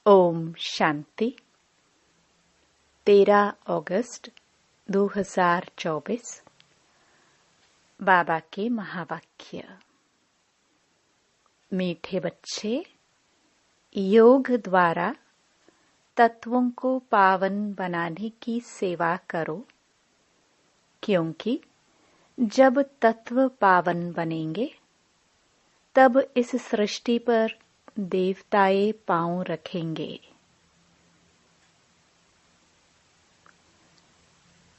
ओम शांति। 13 अगस्त 2024। बाबा के महावाक्य। मीठे बच्चे, योग द्वारा तत्वों को पावन बनाने की सेवा करो, क्योंकि जब तत्व पावन बनेंगे तब इस सृष्टि पर देवताए पांव रखेंगे।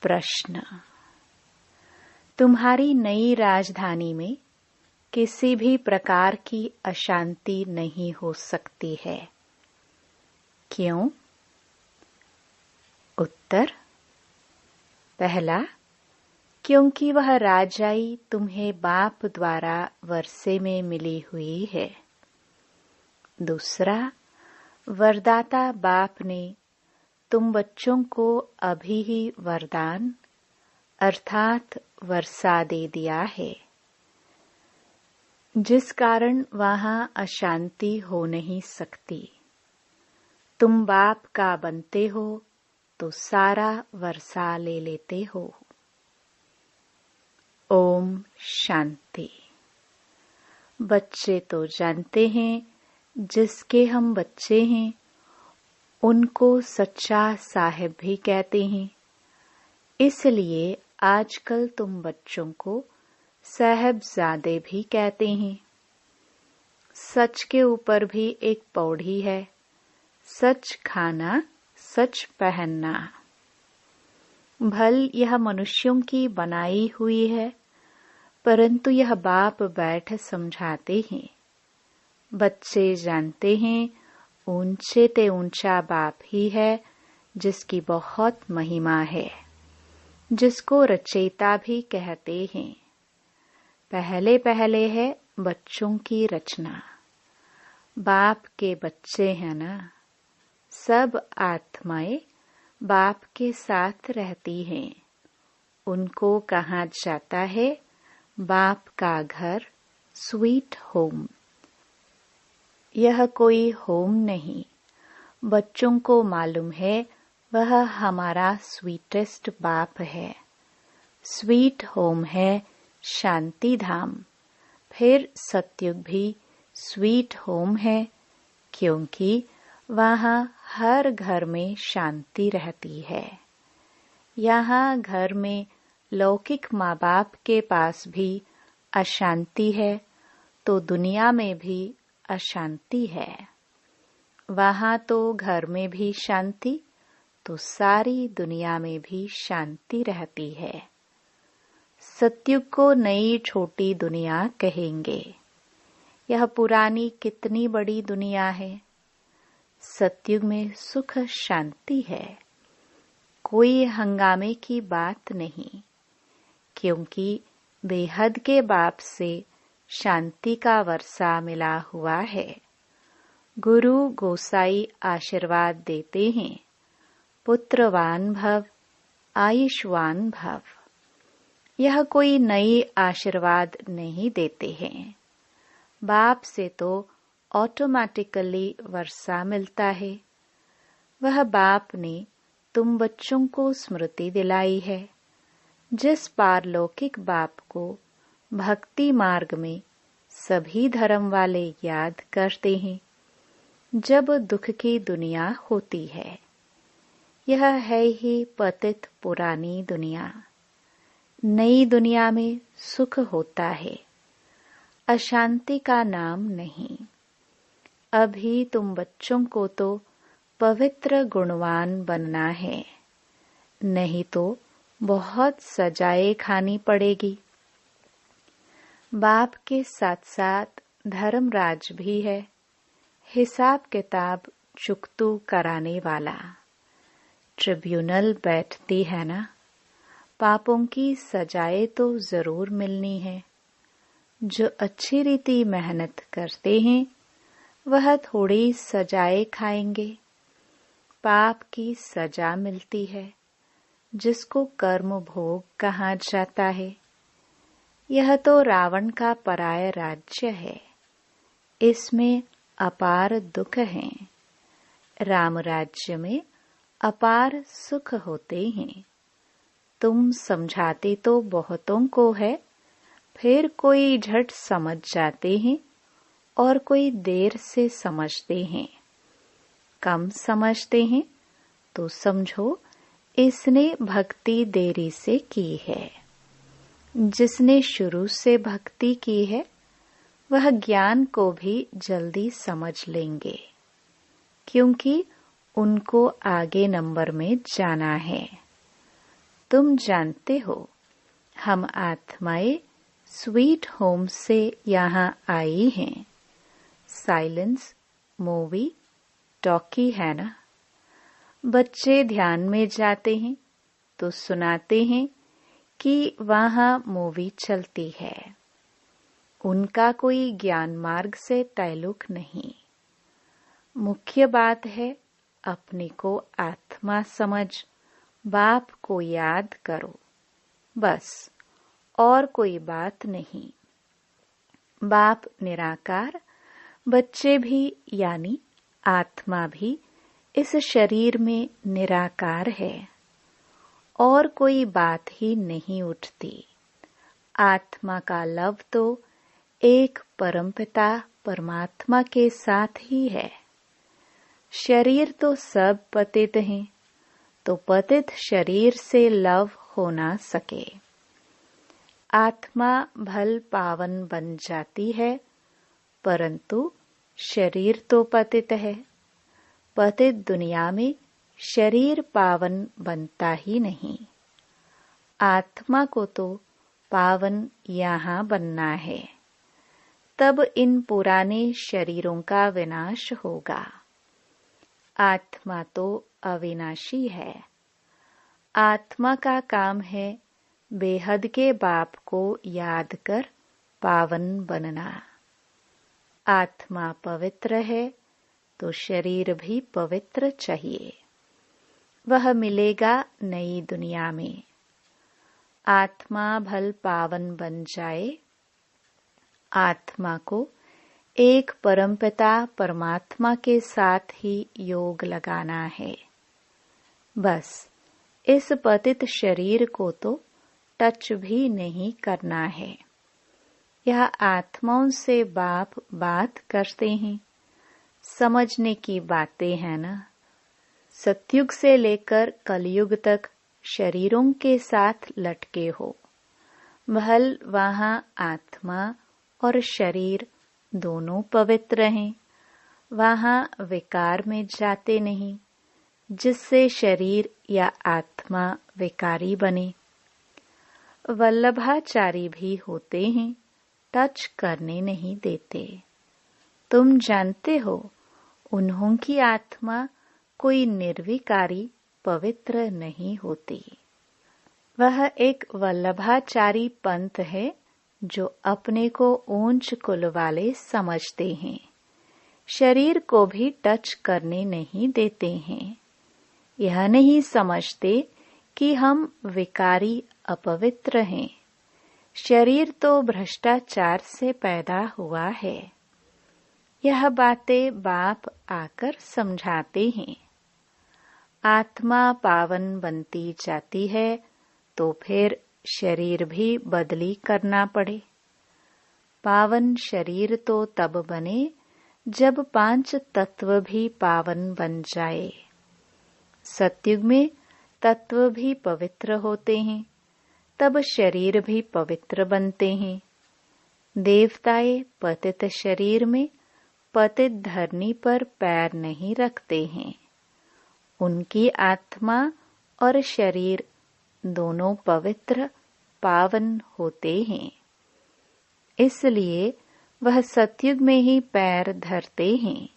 प्रश्न: तुम्हारी नई राजधानी में किसी भी प्रकार की अशांति नहीं हो सकती है, क्यों? उत्तर: पहला, क्योंकि वह राजाई तुम्हें बाप द्वारा वर्षे में मिली हुई है। दूसरा, वरदाता बाप ने तुम बच्चों को अभी ही वरदान अर्थात वर्षा दे दिया है, जिस कारण वहां अशांति हो नहीं सकती। तुम बाप का बनते हो तो सारा वर्षा ले लेते हो। ओम शांति। बच्चे तो जानते हैं, जिसके हम बच्चे हैं उनको सच्चा साहिब भी कहते हैं। इसलिए आजकल तुम बच्चों को साहिबजादे भी कहते हैं। सच के ऊपर भी एक पौड़ी है, सच खाना सच पहनना। भल यह मनुष्यों की बनाई हुई है, परंतु यह बाप बैठ समझाते हैं। बच्चे जानते हैं, ऊंचे ते ऊंचा बाप ही है, जिसकी बहुत महिमा है, जिसको रचयिता भी कहते हैं। पहले पहले है बच्चों की रचना। बाप के बच्चे हैं ना। सब आत्माएं बाप के साथ रहती हैं। उनको कहा जाता है बाप का घर, स्वीट होम। यह कोई होम नहीं, बच्चों को मालूम है वह हमारा स्वीटेस्ट बाप है। स्वीट होम है शांति धाम। फिर सत्युग भी स्वीट होम है, क्योंकि वहाँ हर घर में शांति रहती है। यहाँ घर में लौकिक माँ बाप के पास भी अशांति है, तो दुनिया में भी अशांति है। वहाँ तो घर में भी शांति, तो सारी दुनिया में भी शांति रहती है। सत्युग को नई छोटी दुनिया कहेंगे। यह पुरानी कितनी बड़ी दुनिया है। सत्युग में सुख शांति है, कोई हंगामे की बात नहीं, क्योंकि बेहद के बाप से शांति का वर्षा मिला हुआ है। गुरु गोसाई आशीर्वाद देते हैं, पुत्रवान भव, आयुष्वान भव। यह कोई नई आशीर्वाद नहीं देते हैं। बाप से तो ऑटोमेटिकली वर्षा मिलता है। वह बाप ने तुम बच्चों को स्मृति दिलाई है, जिस पारलौकिक बाप को भक्ति मार्ग में सभी धर्म वाले याद करते हैं जब दुख की दुनिया होती है। यह है ही पतित पुरानी दुनिया। नई दुनिया में सुख होता है, अशांति का नाम नहीं। अभी तुम बच्चों को तो पवित्र गुणवान बनना है, नहीं तो बहुत सजाएं खानी पड़ेगी। बाप के साथ साथ धर्मराज भी है, हिसाब किताब चुकतू कराने वाला। ट्रिब्यूनल बैठती है ना। पापों की सजाएं तो जरूर मिलनी है। जो अच्छी रीति मेहनत करते हैं वह थोड़ी सजाएं खाएंगे। पाप की सजा मिलती है, जिसको कर्म भोग कहा जाता है। यह तो रावण का पराया राज्य है। इसमें अपार दुख हैं। राम राज्य में अपार सुख होते हैं। तुम समझाते तो बहुतों को है, फिर कोई झट समझ जाते हैं और कोई देर से समझते हैं। कम समझते हैं तो समझो इसने भक्ति देरी से की है। जिसने शुरू से भक्ति की है वह ज्ञान को भी जल्दी समझ लेंगे, क्योंकि उनको आगे नंबर में जाना है। तुम जानते हो हम आत्माएं स्वीट होम से यहाँ आई हैं। साइलेंस मूवी टॉकी है ना। बच्चे ध्यान में जाते हैं तो सुनाते हैं कि वहाँ मूवी चलती है। उनका कोई ज्ञान मार्ग से ताल्लुक नहीं। मुख्य बात है अपने को आत्मा समझ, बाप को याद करो, बस और कोई बात नहीं। बाप निराकार, बच्चे भी यानी आत्मा भी इस शरीर में निराकार है और कोई बात ही नहीं उठती। आत्मा का लव तो एक परमपिता परमात्मा के साथ ही है। शरीर तो सब पतित हैं, तो पतित शरीर से लव हो ना सके। आत्मा भल पावन बन जाती है, परंतु शरीर तो पतित है। पतित दुनिया में शरीर पावन बनता ही नहीं। आत्मा को तो पावन यहाँ बनना है, तब इन पुराने शरीरों का विनाश होगा। आत्मा तो अविनाशी है। आत्मा का काम है बेहद के बाप को याद कर पावन बनना। आत्मा पवित्र है तो शरीर भी पवित्र चाहिए। वह मिलेगा नई दुनिया में। आत्मा भल पावन बन जाए। आत्मा को एक परमपिता परमात्मा के साथ ही योग लगाना है। बस इस पतित शरीर को तो टच भी नहीं करना है। यह आत्माओं से बाप बात करते हैं। समझने की बातें हैं ना। सतयुग से लेकर कलयुग तक शरीरों के साथ लटके हो। भल वहाँ आत्मा और शरीर दोनों पवित्र हैं। वहाँ विकार में जाते नहीं, जिससे शरीर या आत्मा विकारी बने। वल्लभाचारी भी होते हैं, टच करने नहीं देते। तुम जानते हो उन्हों की आत्मा कोई निर्विकारी पवित्र नहीं होती। वह एक वल्लभाचारी पंथ है जो अपने को ऊंच कुल वाले समझते हैं। शरीर को भी टच करने नहीं देते हैं। यह नहीं समझते कि हम विकारी अपवित्र हैं। शरीर तो भ्रष्टाचार से पैदा हुआ है। यह बातें बाप आकर समझाते हैं। आत्मा पावन बनती जाती है तो फिर शरीर भी बदली करना पड़े। पावन शरीर तो तब बने जब 5 तत्व भी पावन बन जाए। सतयुग में तत्व भी पवित्र होते हैं, तब शरीर भी पवित्र बनते हैं। देवताएं पतित शरीर में पतित धरनी पर पैर नहीं रखते हैं। उनकी आत्मा और शरीर दोनों पवित्र पावन होते हैं, इसलिए वह सतयुग में ही पैर धरते हैं।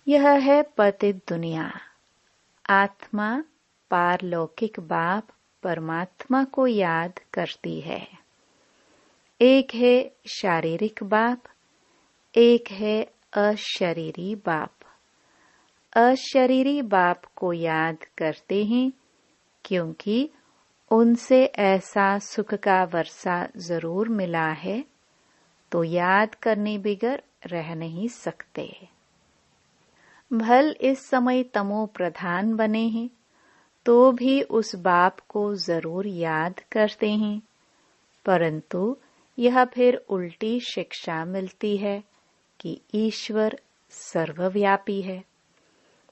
यह है पतित दुनिया। आत्मा पारलौकिक बाप परमात्मा को याद करती है। एक है शारीरिक बाप, एक है अशरीरी बाप। अशरीरी बाप को याद करते हैं क्योंकि उनसे ऐसा सुख का वर्षा जरूर मिला है, तो याद करने बिगर रह नहीं सकते। भल इस समय तमो प्रधान बने हैं तो भी उस बाप को जरूर याद करते हैं, परंतु यह फिर उल्टी शिक्षा मिलती है कि ईश्वर सर्वव्यापी है।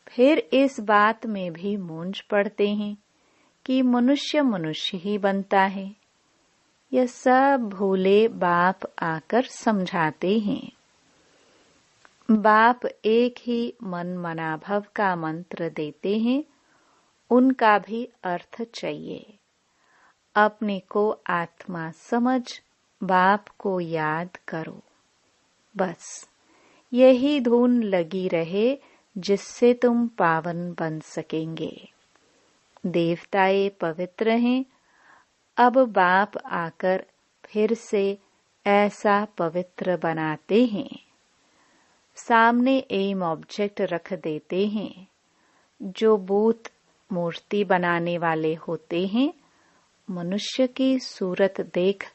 फिर इस बात में भी मूंझ पड़ते हैं कि मनुष्य मनुष्य ही बनता है। यह सब भोले बाप आकर समझाते हैं। बाप एक ही मन मनाभव का मंत्र देते हैं, उनका भी अर्थ चाहिए। अपने को आत्मा समझ बाप को याद करो, बस यही धुन लगी रहे जिससे तुम पावन बन सकेंगे। देवताएं पवित्र हैं, अब बाप आकर फिर से ऐसा पवित्र बनाते हैं। सामने एम ऑब्जेक्ट रख देते हैं। जो बूत मूर्ति बनाने वाले होते हैं, मनुष्य की सूरत देख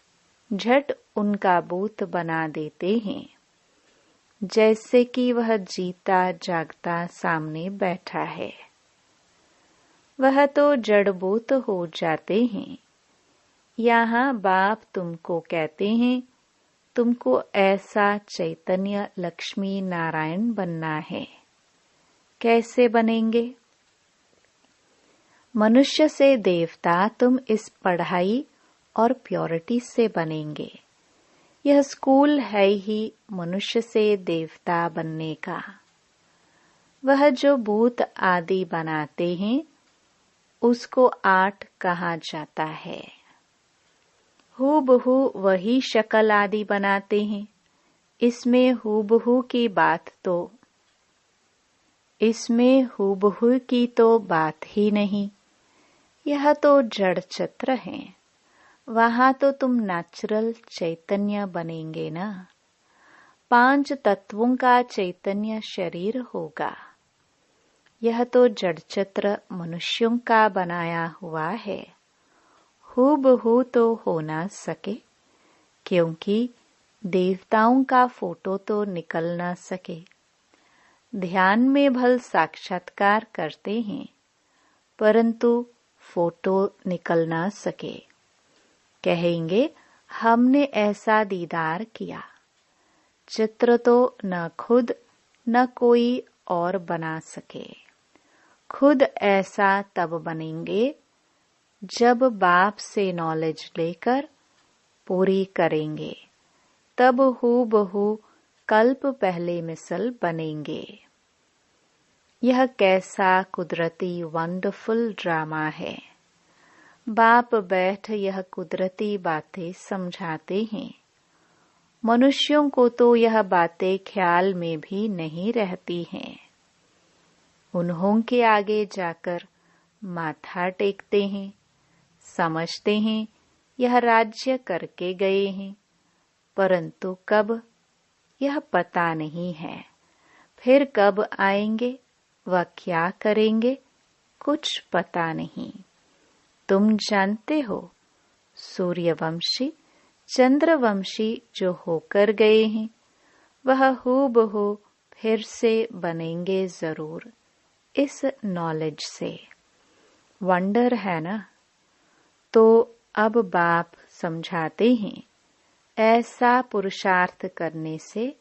झट उनका बूत बना देते हैं, जैसे कि वह जीता जागता सामने बैठा है। वह तो जड़बूत हो जाते हैं। यहाँ बाप तुमको कहते हैं, तुमको ऐसा चैतन्य लक्ष्मी नारायण बनना है। कैसे बनेंगे? मनुष्य से देवता तुम इस पढ़ाई और प्योरिटी से बनेंगे। यह स्कूल है ही मनुष्य से देवता बनने का। वह जो भूत आदि बनाते हैं उसको आर्ट कहा जाता है। हूबहू वही शक्ल आदि बनाते हैं। इसमें हूबहू की तो बात ही नहीं। यह तो जड़ चित्र है। वहां तो तुम नेचुरल चैतन्य बनेंगे ना। 5 तत्वों का चैतन्य शरीर होगा। यह तो जड़ चित्र मनुष्यों का बनाया हुआ है। हूबहू तो हो ना सके, क्योंकि देवताओं का फोटो तो निकल ना सके। ध्यान में भल साक्षात्कार करते हैं, परंतु फोटो निकल ना सके। कहेंगे हमने ऐसा दीदार किया। चित्र तो न खुद न कोई और बना सके। खुद ऐसा तब बनेंगे जब बाप से नॉलेज लेकर पूरी करेंगे, तब हूबहू कल्प पहले मिसल बनेंगे। यह कैसा कुदरती वंडरफुल ड्रामा है। बाप बैठ यह कुदरती बातें समझाते हैं। मनुष्यों को तो यह बातें ख्याल में भी नहीं रहती हैं। उन्हों के आगे जाकर माथा टेकते हैं, समझते हैं यह राज्य करके गए हैं, परंतु कब यह पता नहीं है। फिर कब आएंगे व क्या करेंगे कुछ पता नहीं। तुम जानते हो, सूर्यवंशी चंद्रवंशी जो होकर गए हैं, वह हूबहू फिर से बनेंगे जरूर इस नॉलेज से। वंडर है ना। तो अब बाप समझाते हैं, ऐसा पुरुषार्थ करने से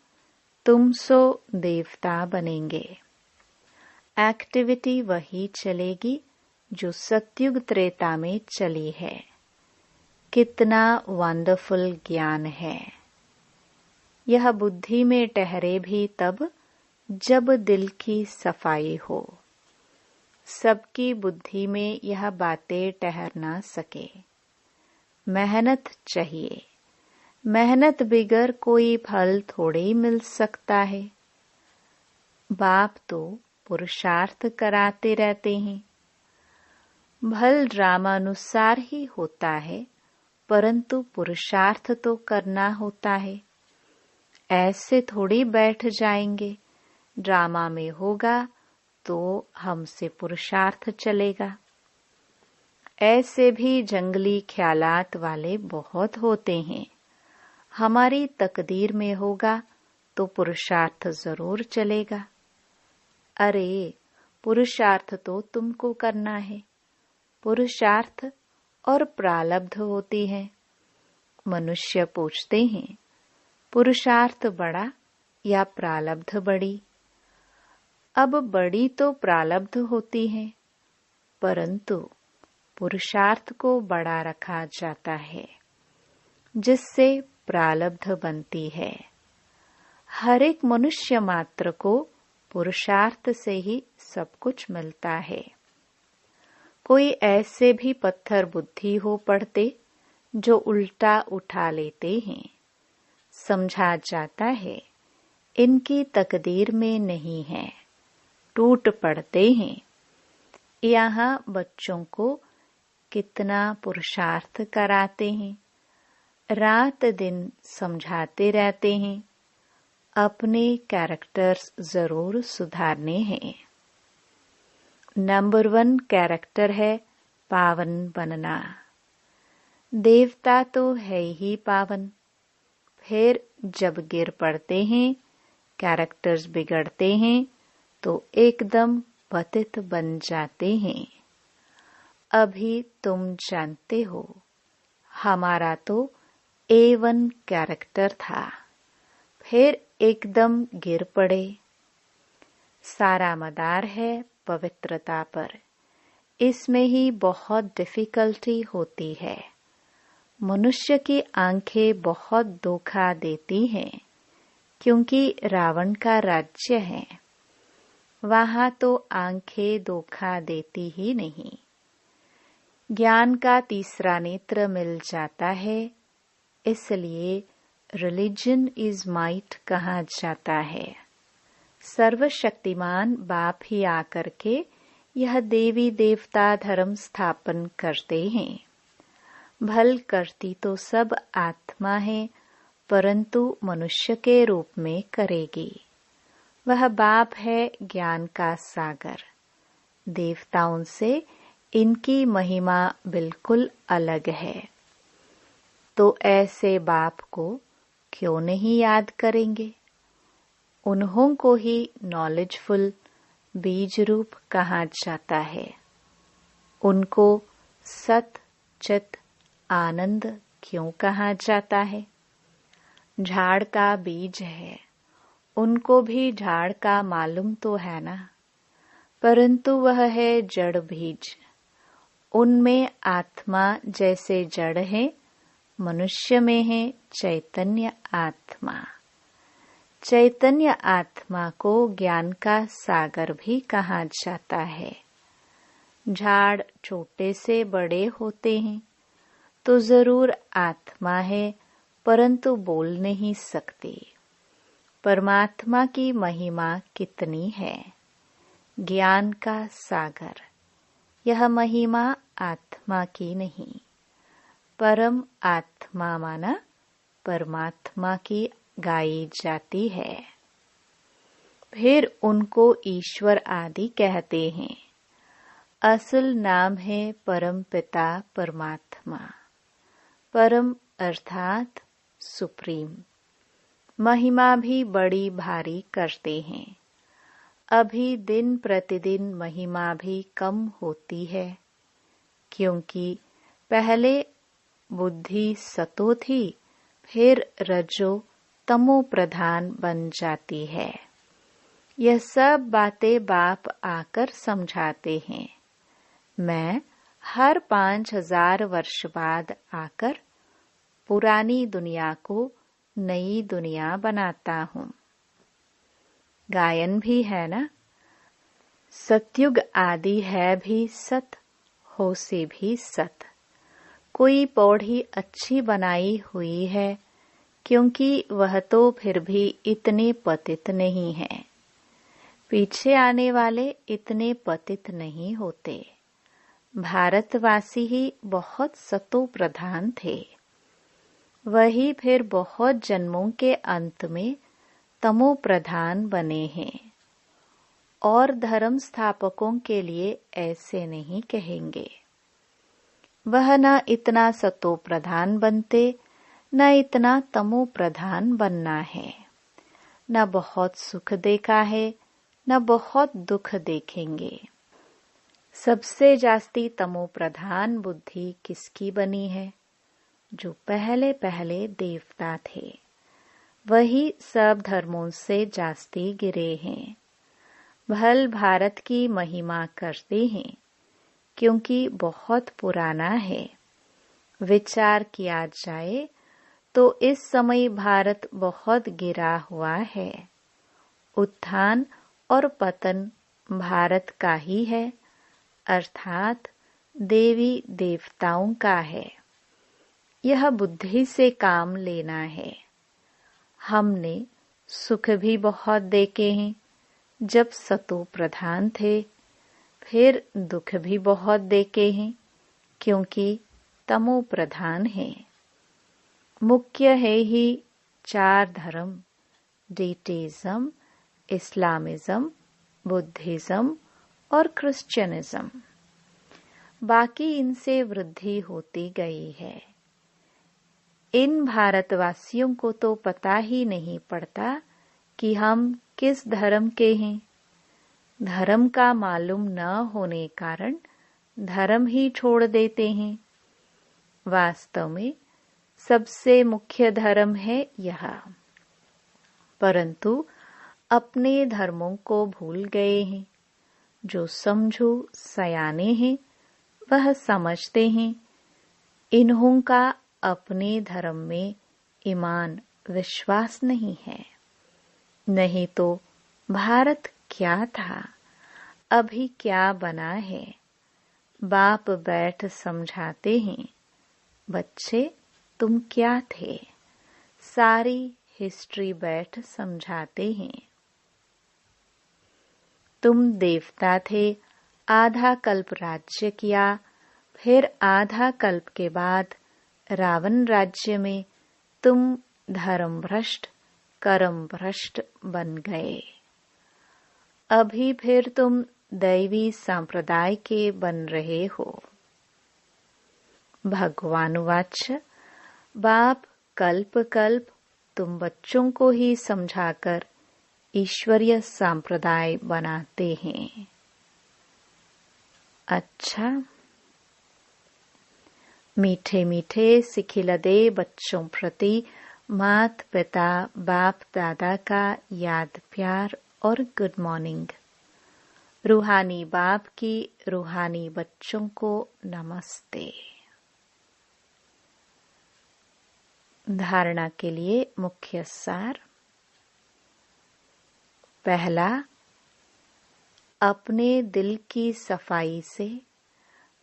तुम सो देवता बनेंगे। एक्टिविटी वही चलेगी जो सतयुग त्रेता में चली है। कितना वंडरफुल ज्ञान है। यह बुद्धि में ठहरे भी तब जब दिल की सफाई हो। सबकी बुद्धि में यह बातें ठहर ना सके। मेहनत चाहिए। मेहनत बिगर कोई फल थोड़े ही मिल सकता है। बाप तो पुरुषार्थ कराते रहते हैं। भल ड्रामानुसार ही होता है, परंतु पुरुषार्थ तो करना होता है। ऐसे थोड़ी बैठ जाएंगे, ड्रामा में होगा तो हमसे पुरुषार्थ चलेगा। ऐसे भी जंगली ख्यालात वाले बहुत होते हैं। हमारी तकदीर में होगा तो पुरुषार्थ जरूर चलेगा। अरे, पुरुषार्थ तो तुमको करना है। पुरुषार्थ और प्रारब्ध होती है। मनुष्य पूछते हैं, पुरुषार्थ बड़ा या प्रारब्ध बड़ी? अब बड़ी तो प्रारब्ध होती है, परंतु पुरुषार्थ को बड़ा रखा जाता है, जिससे प्रारब्ध बनती है। हर एक मनुष्य मात्र को पुरुषार्थ से ही सब कुछ मिलता है। कोई ऐसे भी पत्थर बुद्धि हो पड़ते जो उल्टा उठा लेते हैं। समझा जाता है इनकी तकदीर में नहीं है, टूट पड़ते हैं। यहाँ बच्चों को कितना पुरुषार्थ कराते हैं, रात दिन समझाते रहते हैं। अपने कैरेक्टर्स जरूर सुधारने हैं। नंबर 1 कैरेक्टर है पावन बनना। देवता तो है ही पावन, फिर जब गिर पड़ते हैं, कैरेक्टर्स बिगड़ते हैं, तो एकदम पतित बन जाते हैं। अभी तुम जानते हो, हमारा तो A1 कैरेक्टर था, फिर एकदम गिर पड़े। सारा मदार है पवित्रता पर, इसमें ही बहुत डिफिकल्टी होती है। मनुष्य की आंखें बहुत धोखा देती हैं, क्योंकि रावण का राज्य है। वहां तो आंखें धोखा देती ही नहीं। ज्ञान का तीसरा नेत्र मिल जाता है, इसलिए रिलीजन इज माइट कहा जाता है। सर्वशक्तिमान बाप ही आकर के यह देवी देवता धर्म स्थापन करते हैं। भल करती तो सब आत्मा है, परंतु मनुष्य के रूप में करेगी। वह बाप है ज्ञान का सागर। देवताओं से इनकी महिमा बिल्कुल अलग है। तो ऐसे बाप को क्यों नहीं याद करेंगे? उन्हों को ही नॉलेजफुल बीज रूप कहा जाता है। उनको सत चित आनंद क्यों कहा जाता है? झाड़ का बीज है, उनको भी झाड़ का मालूम तो है ना, परंतु वह है जड़ बीज। उनमें आत्मा जैसे जड़ है, मनुष्य में है चैतन्य आत्मा। चैतन्य आत्मा को ज्ञान का सागर भी कहा जाता है। झाड़ छोटे से बड़े होते हैं तो जरूर आत्मा है, परंतु बोल नहीं सकती। परमात्मा की महिमा कितनी है। ज्ञान का सागर, यह महिमा आत्मा की नहीं, परम आत्मा माना परमात्मा की गाई जाती है। फिर उनको ईश्वर आदि कहते हैं। असल नाम है परम पिता परमात्मा। परम अर्थात सुप्रीम। महिमा भी बड़ी भारी करते हैं। अभी दिन प्रतिदिन महिमा भी कम होती है, क्योंकि पहले बुद्धि सतो थी, फिर रजो तमो प्रधान बन जाती है। यह सब बातें बाप आकर समझाते हैं। मैं हर 5000 वर्ष बाद आकर पुरानी दुनिया को नई दुनिया बनाता हूँ। गायन भी है ना, सतयुग आदि है भी सत, हो से भी सत। कोई पौड़ी अच्छी बनाई हुई है, क्योंकि वह तो फिर भी इतने पतित नहीं है। पीछे आने वाले इतने पतित नहीं होते। भारतवासी ही बहुत सतो प्रधान थे, वही फिर बहुत जन्मों के अंत में तमो प्रधान बने हैं। और धर्म स्थापकों के लिए ऐसे नहीं कहेंगे। वह न इतना सतो प्रधान बनते, न इतना तमो प्रधान बनना है। न बहुत सुख देखा है, न बहुत दुख देखेंगे। सबसे जास्ती तमो प्रधान बुद्धि किसकी बनी है? जो पहले पहले देवता थे, वही सब धर्मों से जास्ती गिरे हैं। भल भारत की महिमा करते हैं, क्योंकि बहुत पुराना है। विचार किया जाए तो इस समय भारत बहुत गिरा हुआ है। उत्थान और पतन भारत का ही है, अर्थात देवी देवताओं का है। यह बुद्धि से काम लेना है। हमने सुख भी बहुत देखे हैं जब सतो प्रधान थे, फिर दुख भी बहुत देखे हैं क्योंकि तमो प्रधान है। मुख्य है ही 4 धर्म, डेटिज्म, इस्लामिज्म, बुद्धिज्म और क्रिश्चियनिज्म। बाकी इनसे वृद्धि होती गई है। इन भारतवासियों को तो पता ही नहीं पड़ता कि हम किस धर्म के हैं। धर्म का मालूम न होने कारण धर्म ही छोड़ देते हैं। वास्तव में सबसे मुख्य धर्म है यह, परंतु अपने धर्मों को भूल गए हैं। जो समझो सयाने हैं वह समझते हैं इन्हों का अपने धर्म में ईमान विश्वास नहीं है। नहीं तो भारत क्या था, अभी क्या बना है। बाप बैठ समझाते हैं, बच्चे तुम क्या थे। सारी हिस्ट्री बैठ समझाते हैं। तुम देवता थे, आधा कल्प राज्य किया, फिर आधा कल्प के बाद रावण राज्य में तुम धर्म भ्रष्ट कर्म भ्रष्ट बन गए। अभी फिर तुम दैवी संप्रदाय के बन रहे हो। भगवान वाच, बाप कल्प कल्प तुम बच्चों को ही समझाकर ईश्वरीय संप्रदाय बनाते हैं। अच्छा, मीठे मीठे सिखिलदे बच्चों प्रति मात पिता बाप दादा का याद प्यार और गुड मॉर्निंग। रूहानी बाप की रूहानी बच्चों को नमस्ते। धारणा के लिए मुख्य सार। पहला, अपने दिल की सफाई से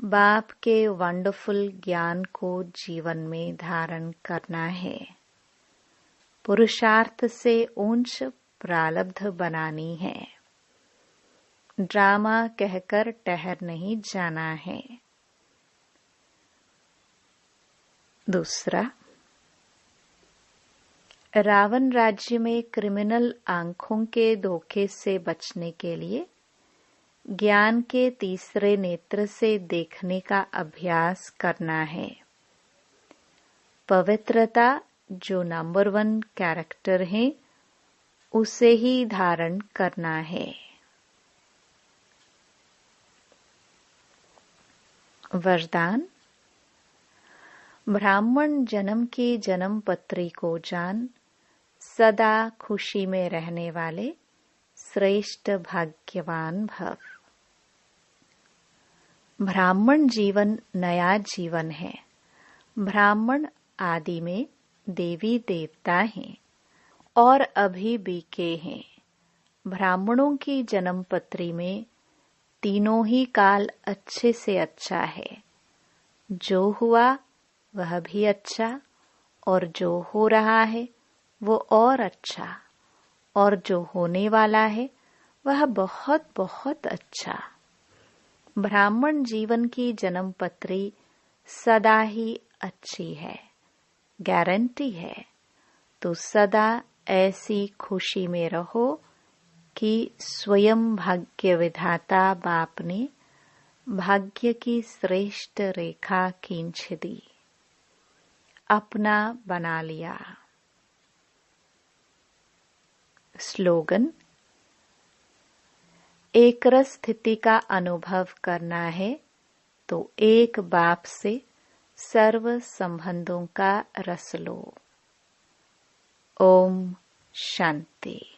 बाप के वंडरफुल ज्ञान को जीवन में धारण करना है। पुरुषार्थ से ऊंच प्रारब्ध बनानी है। ड्रामा कहकर ठहर नहीं जाना है। दूसरा, रावण राज्य में क्रिमिनल आंखों के धोखे से बचने के लिए ज्ञान के तीसरे नेत्र से देखने का अभ्यास करना है। पवित्रता जो नंबर 1 कैरेक्टर है, उसे ही धारण करना है। वरदान। ब्राह्मण जन्म की जन्म पत्री को जान, सदा खुशी में रहने वाले श्रेष्ठ भाग्यवान भव। ब्राह्मण जीवन नया जीवन है। ब्राह्मण आदि में देवी देवता हैं और अभी बीके हैं। ब्राह्मणों की जन्म पत्री में तीनों ही काल अच्छे से अच्छा है। जो हुआ वह भी अच्छा, और जो हो रहा है वो और अच्छा, और जो होने वाला है वह बहुत बहुत अच्छा। ब्राह्मण जीवन की जन्म पत्री सदा ही अच्छी है, गारंटी है। तो सदा ऐसी खुशी में रहो कि स्वयं भाग्य विधाता बाप ने भाग्य की श्रेष्ठ रेखा खींच दी, अपना बना लिया। स्लोगन। एक रस स्थिति का अनुभव करना है तो एक बाप से सर्व संबंधों का रस लो। ओम शांति।